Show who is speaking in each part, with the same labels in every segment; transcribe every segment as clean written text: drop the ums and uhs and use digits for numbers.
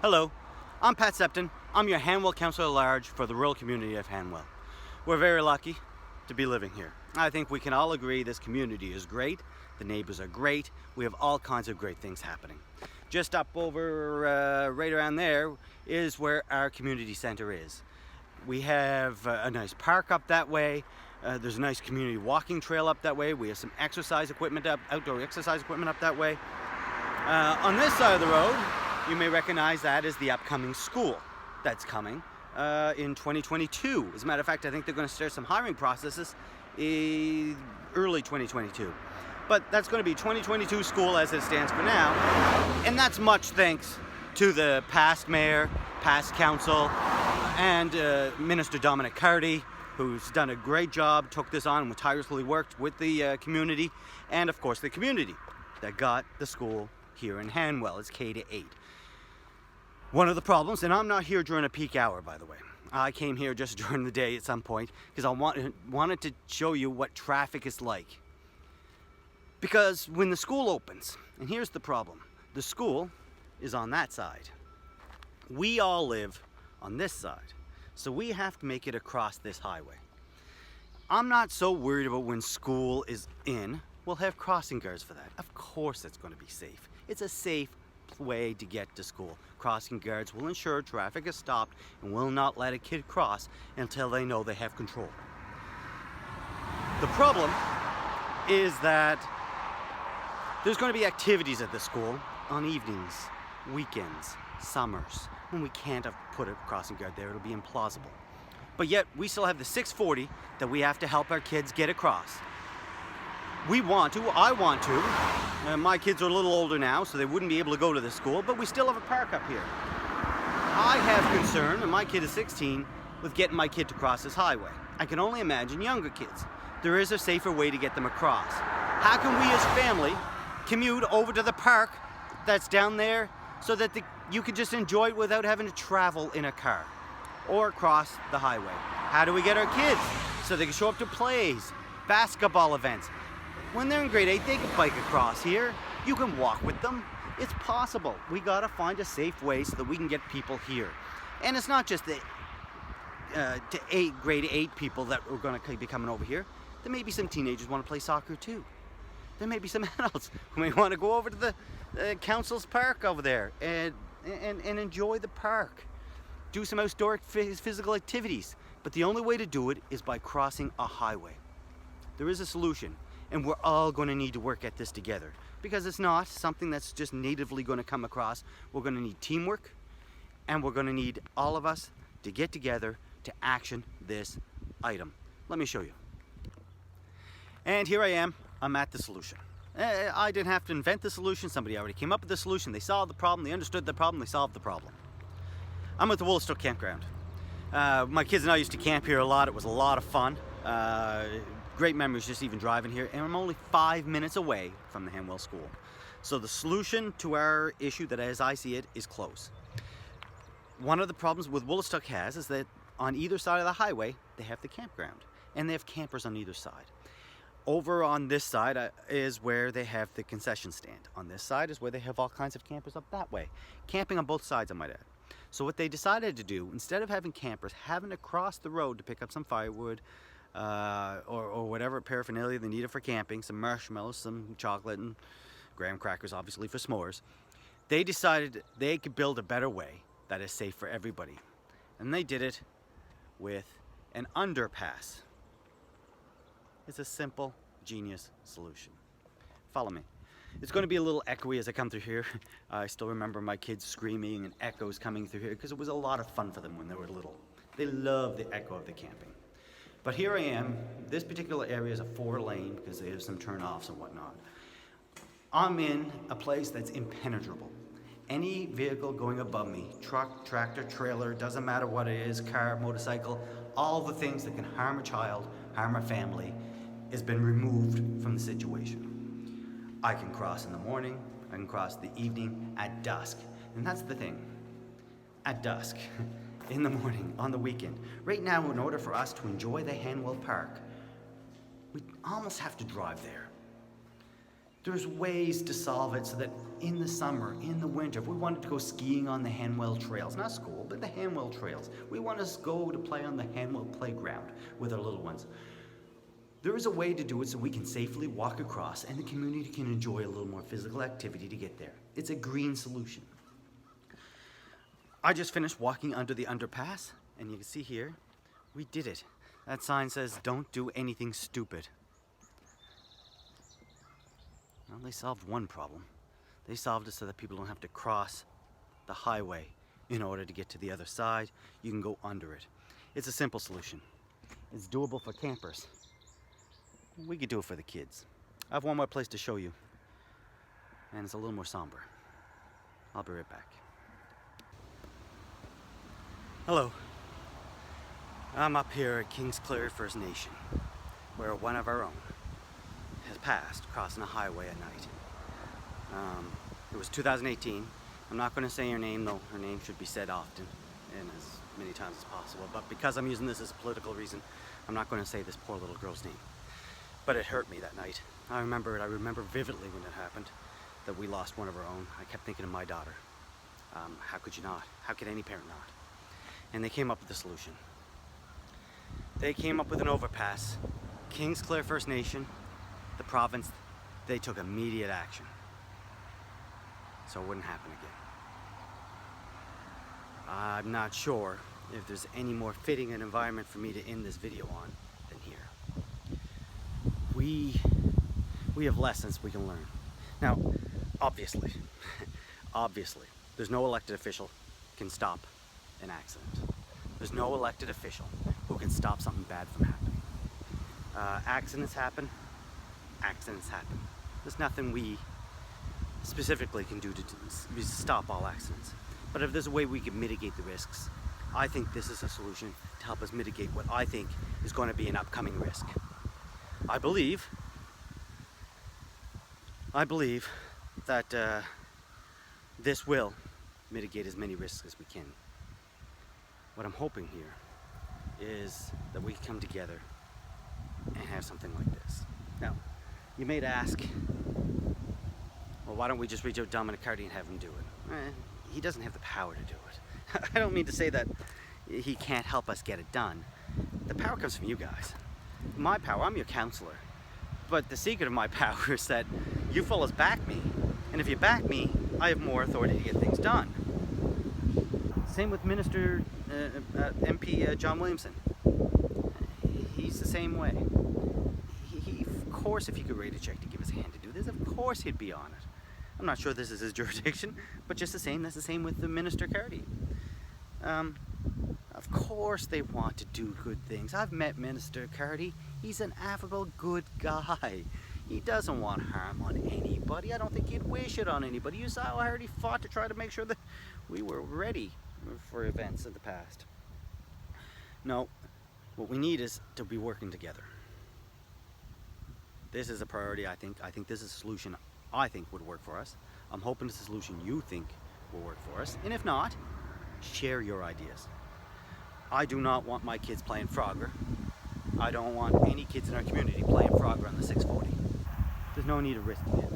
Speaker 1: Hello, I'm Pat Septon. I'm your Hanwell Councillor at Large for the rural community of Hanwell. We're very lucky to be living here. I think we can all agree this community is great, the neighbours are great, we have all kinds of great things happening. Just up over, right around there, is where our community centre is. We have a nice park up that way, there's a nice community walking trail up that way, we have some exercise equipment outdoor exercise equipment up that way. On this side of the road, you may recognize that as the upcoming school that's coming in 2022. As a matter of fact, I think they're going to start some hiring processes in early 2022. But that's going to be 2022 school as it stands for now. And that's much thanks to the past mayor, past council, and Minister Dominic Carty, who's done a great job, took this on and tirelessly worked with the community, and of course the community that got the school here in Hanwell. It's K-8. One of the problems, and I'm not here during a peak hour, by the way. I came here just during the day at some point because I wanted to show you what traffic is like. Because when the school opens, and here's the problem, the school is on that side. We all live on this side, so we have to make it across this highway. I'm not so worried about when school is in. We'll have crossing guards for that. Of course it's going to be safe. It's a safe way to get to school. Crossing guards will ensure traffic is stopped and will not let a kid cross until they know they have control. The problem is that there's going to be activities at the school on evenings, weekends, summers, when we can't have put a crossing guard there. It'll be implausible. But yet we still have the 640 that we have to help our kids get across. I want to. My kids are a little older now, so they wouldn't be able to go to the school, but we still have a park up here. I have concern, and my kid is 16, with getting my kid to cross this highway. I can only imagine younger kids. There is a safer way to get them across. How can we as family commute over to the park that's down there so that you can just enjoy it without having to travel in a car or cross the highway? How do we get our kids so they can show up to plays, basketball events? When they're in grade 8, they can bike across here. You can walk with them. It's possible. We gotta find a safe way so that we can get people here. And it's not just the grade 8 people that are gonna be coming over here. There may be some teenagers who want to play soccer too. There may be some adults who may want to go over to the council's park over there and enjoy the park. Do some outdoor physical activities. But the only way to do it is by crossing a highway. There is a solution. And we're all going to need to work at this together because it's not something that's just natively going to come across. We're going to need teamwork, and we're going to need all of us to get together to action this item. Let me show you. And here I am. I'm at the solution. I didn't have to invent the solution. Somebody already came up with the solution. They solved the problem. They understood the problem. They solved the problem. I'm at the Woolstock campground. My kids and I used to camp here a lot. It was a lot of fun. Great memories just even driving here, and I'm only 5 minutes away from the Hanwell School. So the solution to our issue, that as I see it, is close. One of the problems with Woolstock is that on either side of the highway, they have the campground, and they have campers on either side. Over on this side is where they have the concession stand. On this side is where they have all kinds of campers up that way. Camping on both sides, I might add. So what they decided to do, instead of having campers having to cross the road to pick up some firewood, or whatever paraphernalia they needed for camping, some marshmallows, some chocolate, and graham crackers, obviously, for s'mores, they decided they could build a better way that is safe for everybody. And they did it with an underpass. It's a simple, genius solution. Follow me. It's going to be a little echoey as I come through here. I still remember my kids screaming and echoes coming through here because it was a lot of fun for them when they were little. They love the echo of the camping. But here I am. This particular area is a 4-lane because they have some turn-offs and whatnot. I'm in a place that's impenetrable. Any vehicle going above me, truck, tractor, trailer, doesn't matter what it is, car, motorcycle, all the things that can harm a child, harm a family, has been removed from the situation. I can cross in the morning, I can cross the evening, at dusk. And that's the thing, at dusk. In the morning, on the weekend. Right now, in order for us to enjoy the Hanwell Park, we almost have to drive there. There's ways to solve it so that in the summer, in the winter, if we wanted to go skiing on the Hanwell trails, not school, but the Hanwell trails, we want to go to play on the Hanwell playground with our little ones. There is a way to do it so we can safely walk across and the community can enjoy a little more physical activity to get there. It's a green solution. I just finished walking under the underpass, and you can see here, we did it. That sign says, "Don't do anything stupid." Well, they solved one problem. They solved it so that people don't have to cross the highway in order to get to the other side. You can go under it. It's a simple solution. It's doable for campers. We could do it for the kids. I have one more place to show you, and it's a little more somber. I'll be right back. Hello. I'm up here at Kingsclear First Nation, where one of our own has passed crossing a highway at night. It was 2018. I'm not going to say her name, though her name should be said often and as many times as possible, but because I'm using this as a political reason, I'm not going to say this poor little girl's name. But it hurt me that night. I remember vividly when it happened, that we lost one of our own. I kept thinking of my daughter. How could you not? How could any parent not? And they came up with a solution. They came up with an overpass. Kingsclear First Nation, the province, they took immediate action so it wouldn't happen again. I'm not sure if there's any more fitting an environment for me to end this video on than here. We have lessons we can learn. Now, obviously, there's no elected official can stop an accident. There's no elected official who can stop something bad from happening. Accidents happen. There's nothing we specifically can do to stop all accidents. But if there's a way we can mitigate the risks, I think this is a solution to help us mitigate what I think is going to be an upcoming risk. I believe that this will mitigate as many risks as we can. What I'm hoping here is that we come together and have something like this. Now, you may ask, well, why don't we just reach out to Dominic Carty and have him do it? He doesn't have the power to do it. I don't mean to say that he can't help us get it done. The power comes from you guys. My power, I'm your councillor. But the secret of my power is that you fellas back me. And if you back me, I have more authority to get things done. Same with Minister MP John Williamson. He's the same way. Of course, if he could write a check to give us a hand to do this, of course he'd be on it. I'm not sure this is his jurisdiction, but just the same, that's the same with the Minister Carty. Of course they want to do good things. I've met Minister Carty. He's an affable, good guy. He doesn't want harm on anybody. I don't think he'd wish it on anybody. You saw how hard he fought to try to make sure that we were ready for events in the past. No, what we need is to be working together. This is a priority, I think. I think this is a solution I think would work for us. I'm hoping it's a solution you think will work for us. And if not, share your ideas. I do not want my kids playing Frogger. I don't want any kids in our community playing Frogger on the 640. There's no need of risking it.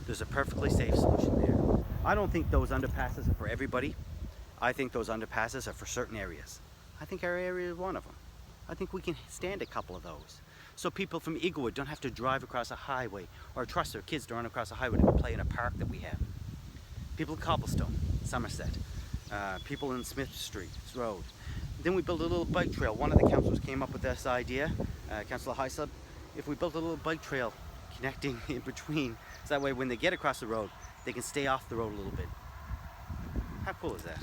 Speaker 1: There's a perfectly safe solution there. I don't think those underpasses are for everybody. I think those underpasses are for certain areas. I think our area is one of them. I think we can stand a couple of those. So people from Eaglewood don't have to drive across a highway or trust their kids to run across a highway to go play in a park that we have. People in Cobblestone, Somerset, people in Smith Street Road. Then we built a little bike trail. One of the councillors came up with this idea, Councillor Hanwell. If we built a little bike trail connecting in between, so that way when they get across the road, they can stay off the road a little bit. How cool is that?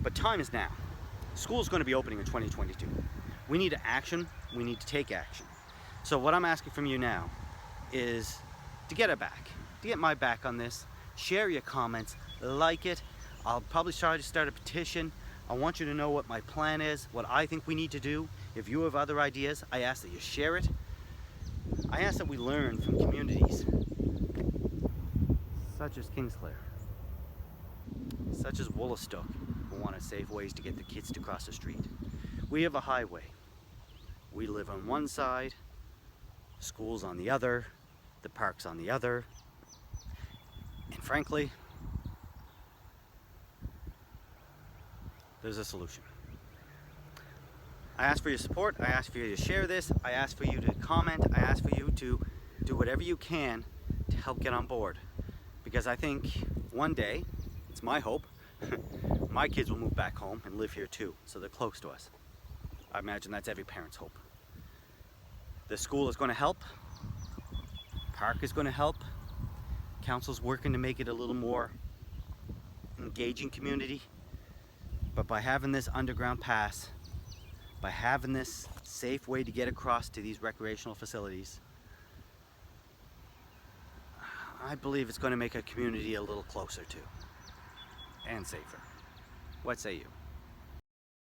Speaker 1: But time is now. School's going to be opening in 2022. We need action. We need to take action. So what I'm asking from you now is to get it back, to get my back on this. Share your comments, like it. I'll probably try to start a petition. I want you to know what my plan is, what I think we need to do. If you have other ideas, I ask that you share it. I ask that we learn from communities such as Kingsclear, such as Woolastook, who want to save ways to get the kids to cross the street. We have a highway. We live on one side, schools on the other, the park's on the other. And frankly, there's a solution. I ask for your support. I ask for you to share this. I ask for you to comment. I ask for you to do whatever you can to help get on board. Because I think one day, it's my hope, my kids will move back home and live here too, so they're close to us. I imagine that's every parent's hope. The school is going to help. Park is going to help. Council's working to make it a little more engaging community. But by having this underground pass, by having this safe way to get across to these recreational facilities, I believe it's going to make a community a little closer to and safer. What say you?